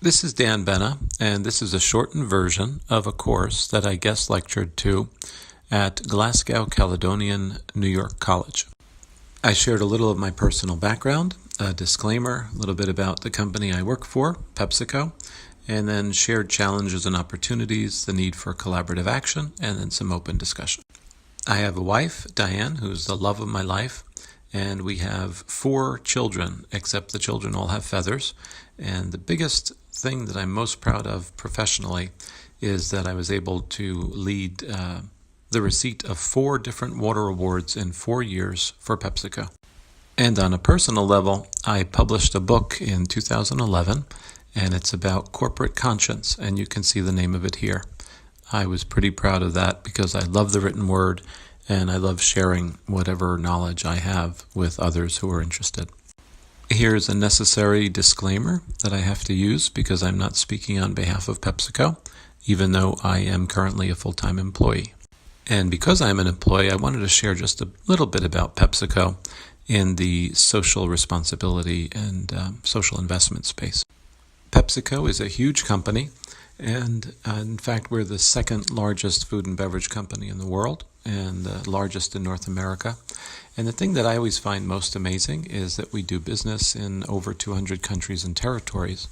This is Dan Bena, and this is a shortened version of a course that I guest lectured to at Glasgow Caledonian New York College. I shared a little of my personal background, a disclaimer, a little bit about the company I work for, PepsiCo, and then shared challenges and opportunities, the need for collaborative action, and then some open discussion. I have a wife, Diane, who's the love of my life, and we have 4 children, except the children all have feathers. And the biggest thing that I'm most proud of professionally is that I was able to lead the receipt of 4 different water awards in 4 years for PepsiCo. And on a personal level, I published a book in 2011, and it's about corporate conscience, and you can see the name of it here. I was pretty proud of that because I love the written word, and I love sharing whatever knowledge I have with others who are interested. Here's a necessary disclaimer that I have to use because I'm not speaking on behalf of PepsiCo, even though I am currently a full-time employee. And because I'm an employee, I wanted to share just a little bit about PepsiCo in the social responsibility and social investment space. PepsiCo is a huge company, and in fact, we're the second largest food and beverage company in the world and the largest in North America. And the thing that I always find most amazing is that we do business in over 200 countries and territories,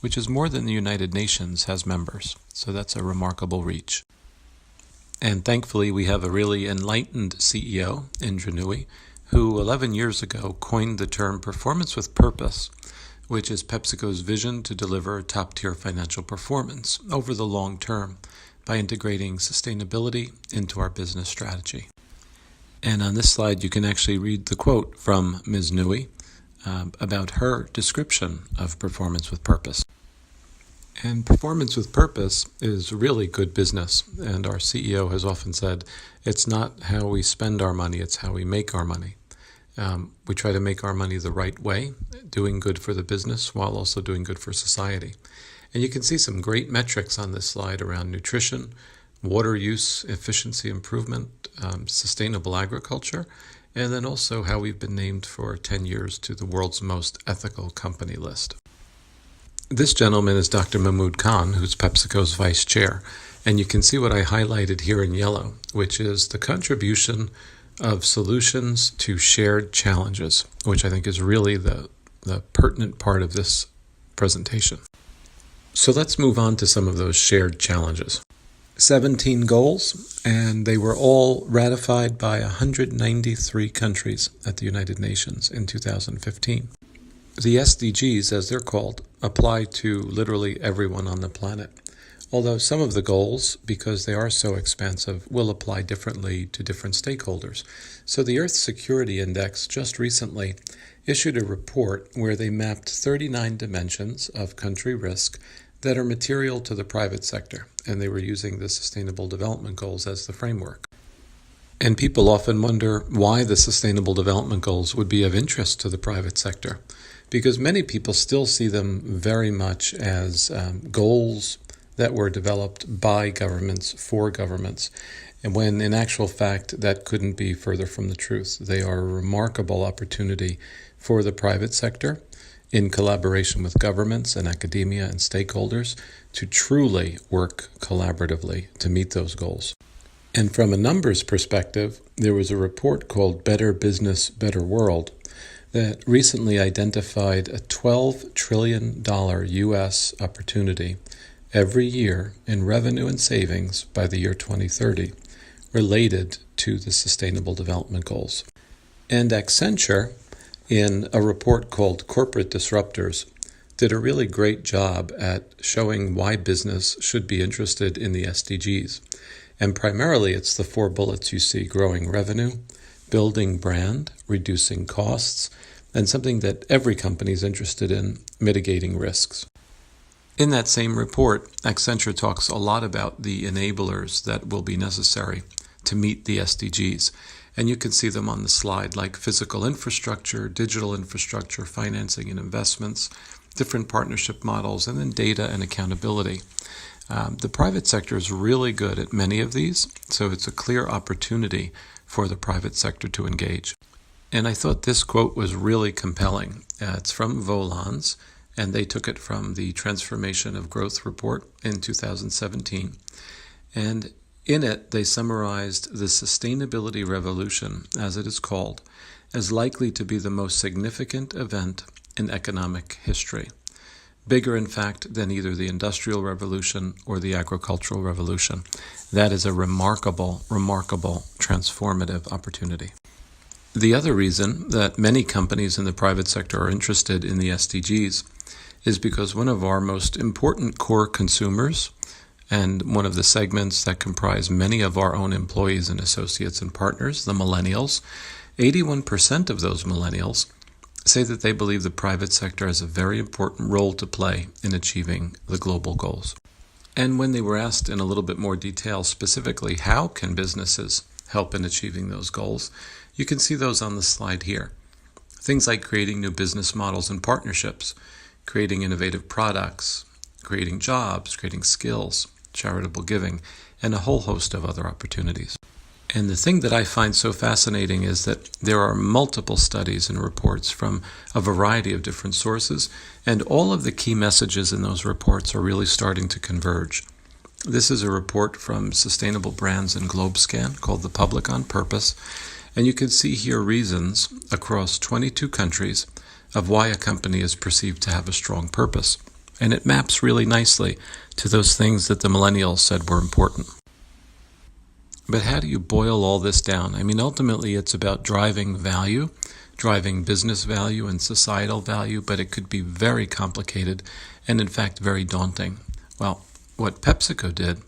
which is more than the United Nations has members. So that's a remarkable reach. And thankfully, we have a really enlightened CEO, Indra Nooyi, who 11 years ago coined the term performance with purpose, which is PepsiCo's vision to deliver top-tier financial performance over the long term by integrating sustainability into our business strategy. And on this slide, you can actually read the quote from Ms. Nooyi about her description of performance with purpose. And performance with purpose is really good business. And our CEO has often said, it's not how we spend our money, it's how we make our money. We try to make our money the right way, doing good for the business while also doing good for society. And you can see some great metrics on this slide around nutrition, water use, efficiency improvement, sustainable agriculture, and then also how we've been named for 10 years to the world's most ethical company list. This gentleman is Dr. Mahmood Khan, who's PepsiCo's vice chair. And you can see what I highlighted here in yellow, which is the contribution of solutions to shared challenges, which I think is really the pertinent part of this presentation. So let's move on to some of those shared challenges. 17 goals, and they were all ratified by 193 countries at the United Nations in 2015. The SDGs, as they're called, apply to literally everyone on the planet. Although some of the goals, because they are so expansive, will apply differently to different stakeholders. So the Earth Security Index just recently issued a report where they mapped 39 dimensions of country risk that are material to the private sector, and they were using the Sustainable Development Goals as the framework. And people often wonder why the Sustainable Development Goals would be of interest to the private sector, because many people still see them very much as goals that were developed by governments for governments, and when in actual fact that couldn't be further from the truth. They are a remarkable opportunity for the private sector in collaboration with governments and academia and stakeholders to truly work collaboratively to meet those goals. And from a numbers perspective, there was a report called Better Business, Better World that recently identified a $12 trillion U.S. opportunity every year in revenue and savings by the year 2030 related to the Sustainable Development Goals. And Accenture, in a report called Corporate Disruptors, did a really great job at showing why business should be interested in the SDGs. And primarily it's the 4 bullets you see: growing revenue, building brand, reducing costs, and something that every company is interested in, mitigating risks. In that same report, Accenture talks a lot about the enablers that will be necessary to meet the SDGs. And you can see them on the slide, like physical infrastructure, digital infrastructure, financing and investments, different partnership models, and then data and accountability. The private sector is really good at many of these, so it's a clear opportunity for the private sector to engage. And I thought this quote was really compelling. It's from Volans, and they took it from the Transformation of Growth report in 2017. And in it, they summarized the sustainability revolution, as it is called, as likely to be the most significant event in economic history. Bigger, in fact, than either the Industrial Revolution or the Agricultural Revolution. That is a remarkable, remarkable transformative opportunity. The other reason that many companies in the private sector are interested in the SDGs is because one of our most important core consumers, and one of the segments that comprise many of our own employees and associates and partners, the millennials, 81% of those millennials say that they believe the private sector has a very important role to play in achieving the global goals. And when they were asked in a little bit more detail specifically, how can businesses help in achieving those goals, you can see those on the slide here. Things like creating new business models and partnerships, creating innovative products, creating jobs, creating skills, charitable giving, and a whole host of other opportunities. And the thing that I find so fascinating is that there are multiple studies and reports from a variety of different sources, and all of the key messages in those reports are really starting to converge. This is a report from Sustainable Brands and GlobeScan called The Public on Purpose, and you can see here reasons across 22 countries of why a company is perceived to have a strong purpose. And it maps really nicely to those things that the millennials said were important. But how do you boil all this down? I mean, ultimately it's about driving value, driving business value and societal value, but it could be very complicated and in fact very daunting. Well, what PepsiCo did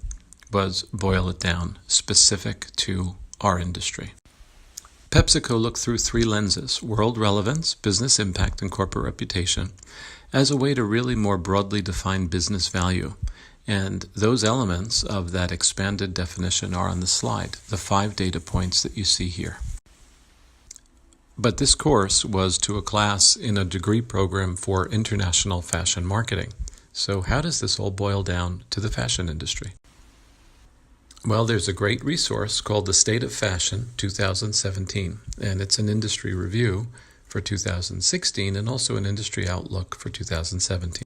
was boil it down specific to our industry. PepsiCo looked through three lenses: world relevance, business impact, and corporate reputation, as a way to really more broadly define business value. And those elements of that expanded definition are on the slide, the 5 data points that you see here. But this course was to a class in a degree program for international fashion marketing. So how does this all boil down to the fashion industry? Well, there's a great resource called The State of Fashion 2017, and it's an industry review for 2016 and also an industry outlook for 2017.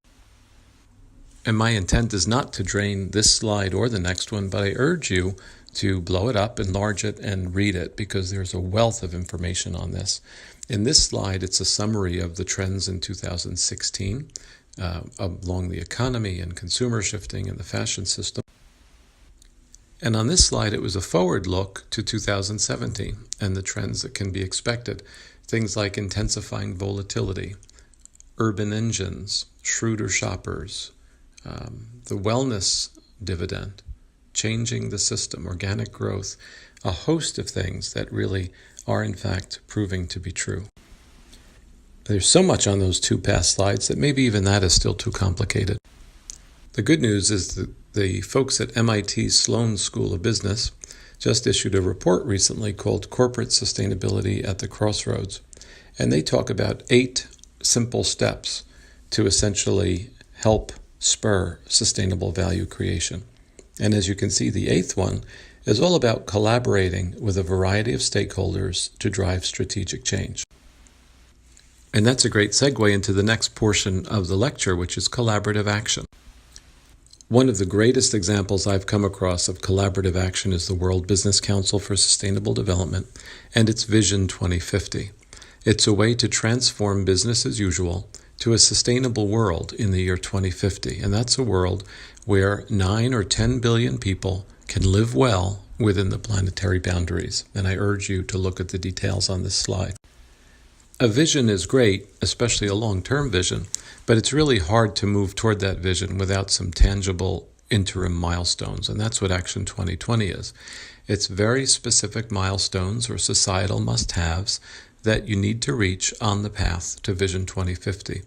And my intent is not to drain this slide or the next one, but I urge you to blow it up, enlarge it, and read it, because there's a wealth of information on this. In this slide, it's a summary of the trends in 2016 along the economy and consumer shifting and the fashion system. And on this slide, it was a forward look to 2017 and the trends that can be expected. Things like intensifying volatility, urban engines, shrewder shoppers, the wellness dividend, changing the system, organic growth, a host of things that really are in fact proving to be true. There's so much on those 2 past slides that maybe even that is still too complicated. The good news is that the folks at MIT's Sloan School of Business just issued a report recently called Corporate Sustainability at the Crossroads, and they talk about 8 simple steps to essentially help spur sustainable value creation. And as you can see, the 8th one is all about collaborating with a variety of stakeholders to drive strategic change. And that's a great segue into the next portion of the lecture, which is collaborative action. One of the greatest examples I've come across of collaborative action is the World Business Council for Sustainable Development and its Vision 2050. It's a way to transform business as usual to a sustainable world in the year 2050. And that's a world where 9 or 10 billion people can live well within the planetary boundaries. And I urge you to look at the details on this slide. A vision is great, especially a long-term vision, but it's really hard to move toward that vision without some tangible interim milestones. And that's what Action 2020 is. It's very specific milestones or societal must-haves that you need to reach on the path to Vision 2050.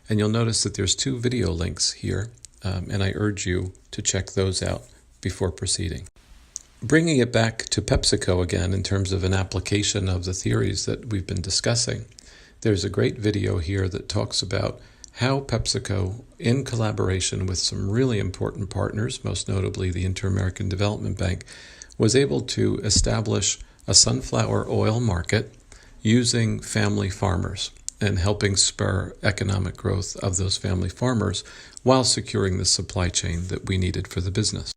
And you'll notice that there's 2 video links here, and I urge you to check those out before proceeding. Bringing it back to PepsiCo again in terms of an application of the theories that we've been discussing, there's a great video here that talks about how PepsiCo, in collaboration with some really important partners, most notably the Inter-American Development Bank, was able to establish a sunflower oil market using family farmers. and helping spur economic growth of those family farmers while securing the supply chain that we needed for the business.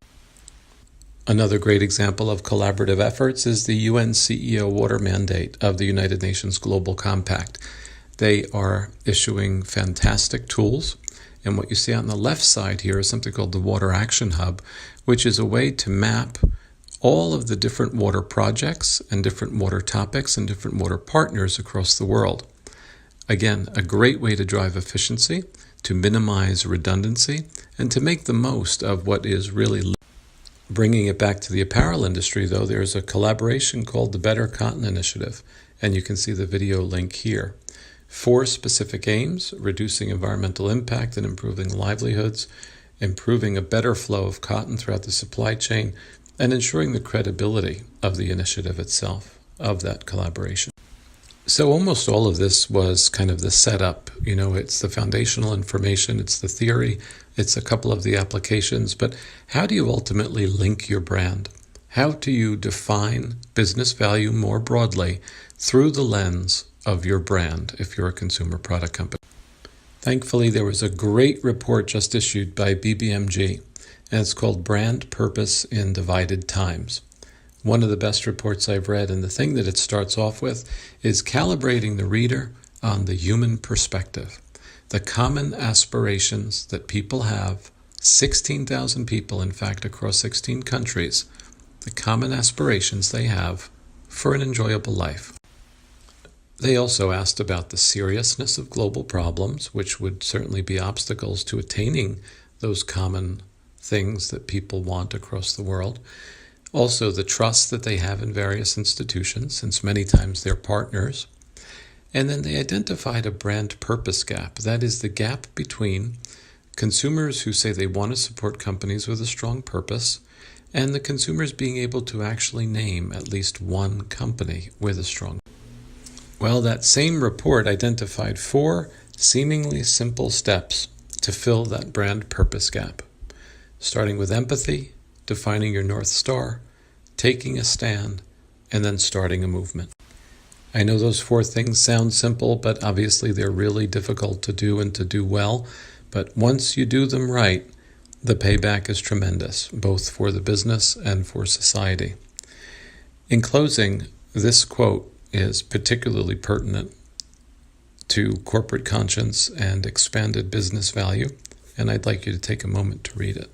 Another great example of collaborative efforts is the UN CEO Water Mandate of the United Nations Global Compact. They are issuing fantastic tools, and what you see on the left side here is something called the Water Action Hub, which is a way to map all of the different water projects and different water topics and different water partners across the world. Again, a great way to drive efficiency, to minimize redundancy, and to make the most of what is really. Bringing it back to the apparel industry, though, there's a collaboration called the Better Cotton Initiative, and you can see the video link here. 4 specific aims: reducing environmental impact and improving livelihoods, improving a better flow of cotton throughout the supply chain, and ensuring the credibility of the initiative itself, of that collaboration. So almost all of this was kind of the setup. It's the foundational information, it's the theory, it's a couple of the applications, but how do you ultimately link your brand? How do you define business value more broadly through the lens of your brand if you're a consumer product company? Thankfully, there was a great report just issued by BBMG, and it's called Brand Purpose in Divided Times. One of the best reports I've read, and the thing that it starts off with is calibrating the reader on the human perspective. The common aspirations that people have, 16,000 people, in fact, across 16 countries, the common aspirations they have for an enjoyable life. They also asked about the seriousness of global problems, which would certainly be obstacles to attaining those common things that people want across the world. Also, the trust that they have in various institutions, since many times they're partners. And then they identified a brand purpose gap. That is the gap between consumers who say they want to support companies with a strong purpose and the consumers being able to actually name at least one company with a strong. Well, that same report identified 4 seemingly simple steps to fill that brand purpose gap, starting with empathy, defining your North Star, taking a stand, and then starting a movement. I know those 4 things sound simple, but obviously they're really difficult to do and to do well. But once you do them right, the payback is tremendous, both for the business and for society. In closing, this quote is particularly pertinent to corporate conscience and expanded business value, and I'd like you to take a moment to read it.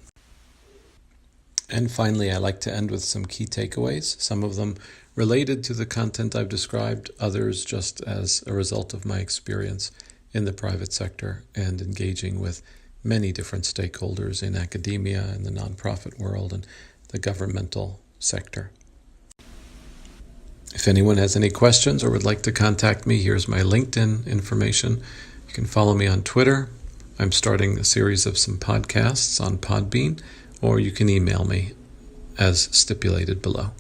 And finally, I like to end with some key takeaways, some of them related to the content I've described, others just as a result of my experience in the private sector and engaging with many different stakeholders in academia and the nonprofit world and the governmental sector. If anyone has any questions or would like to contact me, here's my LinkedIn information. You can follow me on Twitter. I'm starting a series of some podcasts on Podbean, or you can email me as stipulated below.